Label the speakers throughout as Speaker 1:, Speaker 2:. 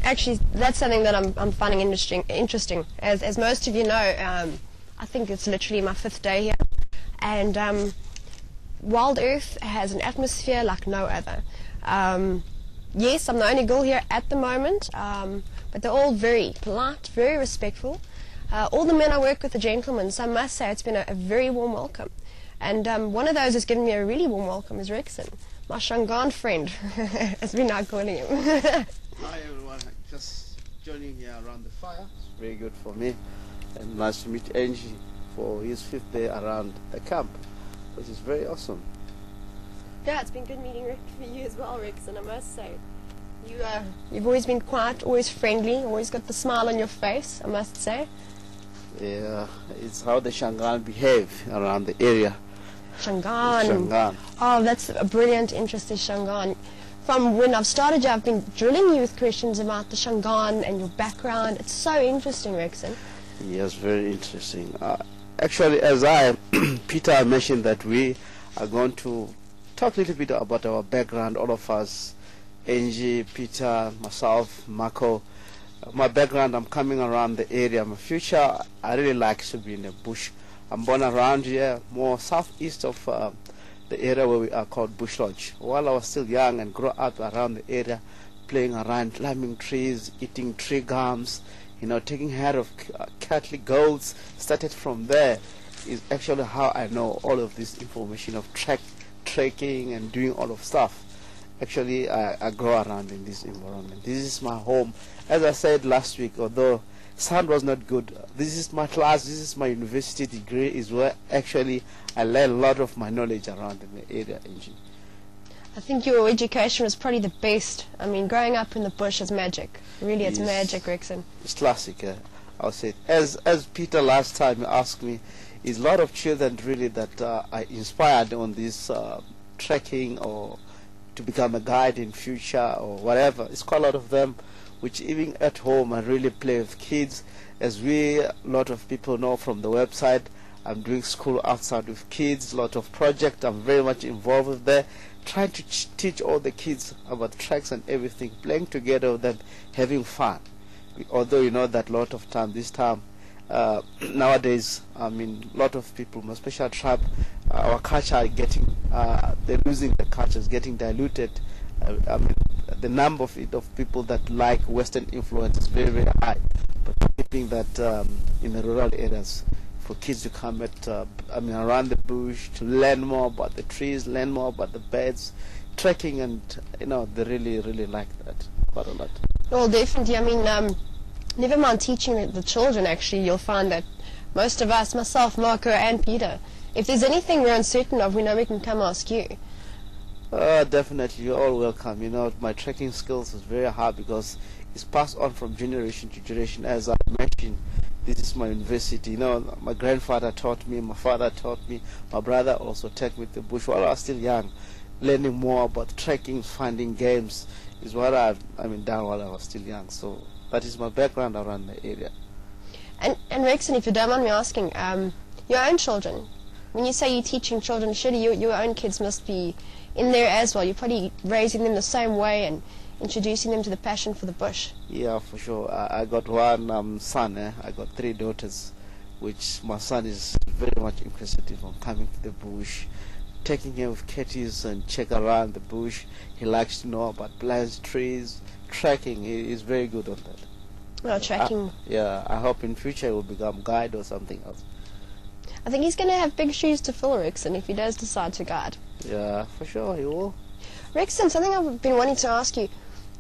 Speaker 1: Actually, that's something that I'm finding interesting. As most of you know, I think it's literally my 5th day here, and WildEarth has an atmosphere like no other. Yes, I'm the only girl here at the moment, but they're all very polite, very respectful. All the men I work with are gentlemen, so I must say it's been a very warm welcome. And one of those who's given me a really warm welcome is Rexon, my Shangaan friend, as we now calling him.
Speaker 2: Hi everyone, just joining here around the fire. It's very good for me, and nice to meet Angie for his 5th day around the camp, which is very awesome.
Speaker 1: Yeah, it's been good meeting you as well, Rexon, I must say. You've always been quiet, always friendly, always got the smile on your face, I must say.
Speaker 2: Yeah, it's how the Shangaan behave around the area.
Speaker 1: Shangaan. Oh, that's a brilliant, interesting Shangaan. From when I've started you, I've been drilling you with questions about the Shangaan and your background. It's so interesting, Rexon.
Speaker 2: Yes, very interesting. Actually, as Peter mentioned that we are going to talk a little bit about our background, all of us, Angie, Peter, myself, Marco. My background, I'm coming around the area. My future, I really like to be in the bush. I'm born around here, more southeast of the area where we are called Bush Lodge. While I was still young and grew up around the area, playing around, climbing trees, eating tree gums, you know, taking care of cattle, goats. Started from there is actually how I know all of this information of trekking and doing all of stuff. Actually, I grow around in this environment. This is my home. As I said last week, although sound was not good, this is my class, this is my university degree, is where actually I learned a lot of my knowledge around in the area, Angie.
Speaker 1: I think your education was probably the best. I mean, growing up in the bush is magic. Really, it's magic, Rexon.
Speaker 2: It's classic, I'll say it. As Peter last time asked me, is a lot of children really that I inspired on this trekking or to become a guide in future or whatever. It's quite a lot of them, which even at home I really play with kids. As a lot of people know from the website, I'm doing school outside with kids, a lot of projects I'm very much involved with there, trying to teach all the kids about treks and everything, playing together with them, having fun. Although you know that a lot of time, this time, nowadays, I mean, a lot of people, especially tribe, our culture are getting, they're losing the culture, is getting diluted. I mean, the number of people that like Western influence is very, very high. But keeping that in the rural areas, for kids to come around the bush, to learn more about the trees, learn more about the birds, trekking, and you know, they really, really like that quite a lot.
Speaker 1: Well, definitely. I mean, never mind teaching the children, actually, you'll find that most of us, myself, Marco, and Peter, if there's anything we're uncertain of, we know we can come ask you.
Speaker 2: Definitely, you're all welcome. You know, my trekking skills is very hard because it's passed on from generation to generation. As I mentioned, this is my university. You know, my grandfather taught me, my father taught me, my brother also took me to the bush while I was still young. Learning more about trekking, finding games is what I've done while I was still young. So that is my background around the area.
Speaker 1: And Rexon, if you don't mind me asking, your own children, when you say you're teaching children, surely your own kids must be in there as well. You're probably raising them the same way and introducing them to the passion for the bush.
Speaker 2: Yeah, for sure. I got one son. I got 3 daughters, which my son is very much inquisitive on coming to the bush, taking him with kitties and check around the bush. He likes to know about plants, trees, trekking. He is very good on that.
Speaker 1: Well, trekking.
Speaker 2: Yeah, I hope in future he will become guide or something else.
Speaker 1: I think he's going to have big shoes to fill, Rexon, if he does decide to guide.
Speaker 2: Yeah, for sure he will.
Speaker 1: Rexon, something I've been wanting to ask you.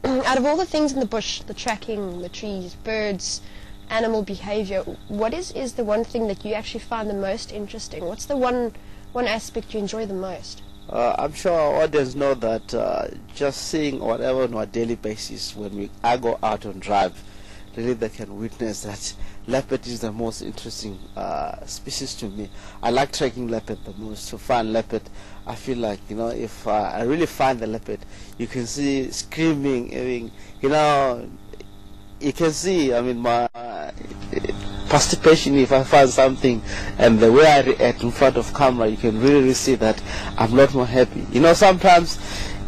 Speaker 1: Out of all the things in the bush, the tracking, the trees, birds, animal behavior, what is the one thing that you actually find the most interesting? What's the one aspect you enjoy the most?
Speaker 2: I'm sure our audience know that just seeing whatever on a daily basis when I go out on drive, really they can witness that leopard is the most interesting species to me. I like tracking leopard the most. To find leopard, I feel like, you know, if I really find the leopard, you can see screaming, you know, you can see, I mean, my participation if I find something, and the way I react in front of camera, you can really see that I'm a lot more happy. You know, sometimes,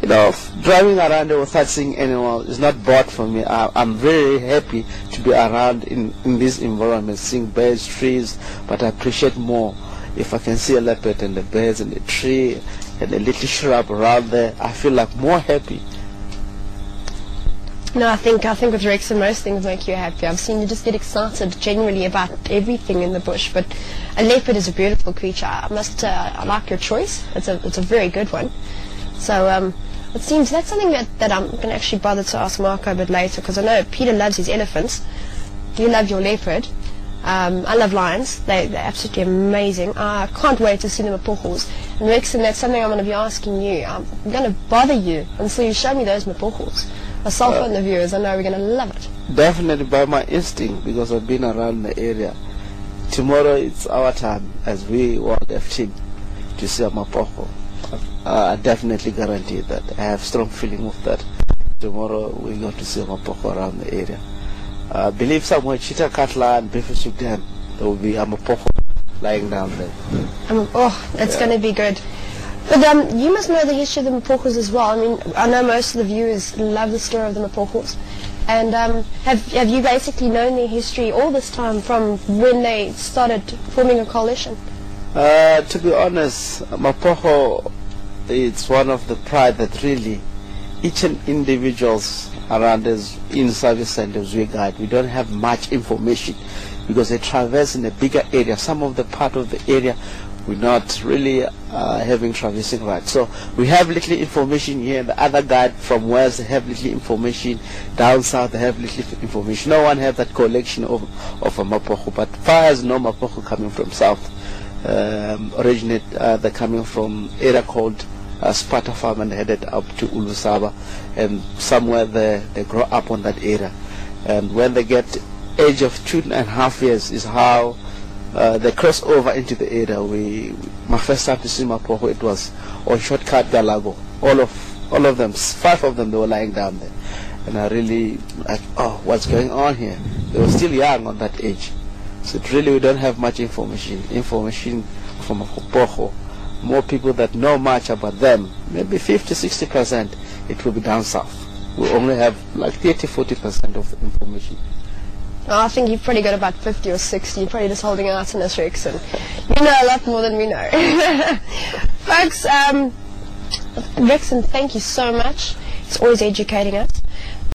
Speaker 2: you driving around without seeing animals is not bad for me. I'm very happy to be around in this environment, seeing birds, trees, but I appreciate more if I can see a leopard and the birds and the tree and a little shrub around there. I feel like more happy.
Speaker 1: No, I think with Rexon, most things make you happy. I've seen you just get excited generally about everything in the bush, but a leopard is a beautiful creature. I like your choice. It's a very good one. So it seems that's something that I'm going to actually bother to ask Marco a bit later, because I know Peter loves his elephants. You love your leopard. I love lions. They're absolutely amazing. I can't wait to see them at Mapochos. And Rexon, that's something I'm going to be asking you. I'm going to bother you until you show me those Mapochos. Myself and the viewers, I know we're going to love it.
Speaker 2: Definitely by my instinct, because I've been around the area. Tomorrow it's our time as we WildEarth team to see a Mapocho. I definitely guarantee that. I have strong feeling of that. Tomorrow we're going to see a Mapocho around the area. I believe somewhere Cheetah Katla and Bifusuk Dam, there will be a Mapocho lying down there.
Speaker 1: It's going to be good. But you must know the history of the Mapochos as well. I mean, I know most of the viewers love the story of the Mapochos. And have you basically known their history all this time from when they started forming a coalition?
Speaker 2: To be honest, Mapocho, it's one of the pride that really each and individuals around us in service centers we guide. We don't have much information because they traverse in a bigger area. Some of the part of the area we're not really having traversing rights. So we have little information here. The other guide from west, they have little information. Down south, they have little information. No one have that collection of a Mapocho. But far as no Mapocho coming from south, originate they're coming from area called Sparta Farm and headed up to Ulusaba, and somewhere there they grow up on that area. And when they get age of 2.5 years is how they cross over into the area. My first time to see Mapocho, it was on Shortcut Galago. All of them, 5 of them, they were lying down there. And I really like, oh, what's going on here? They were still young on that age. So really we don't have much information from Mapocho. More people that know much about them, maybe 50-60%, it will be down south. We only have like 30-40% of the information.
Speaker 1: I think you've probably got about 50 or 60. You're probably just holding out on us, Rexon. You know a lot more than we know. Folks, Rexon, thank you so much. It's always educating us.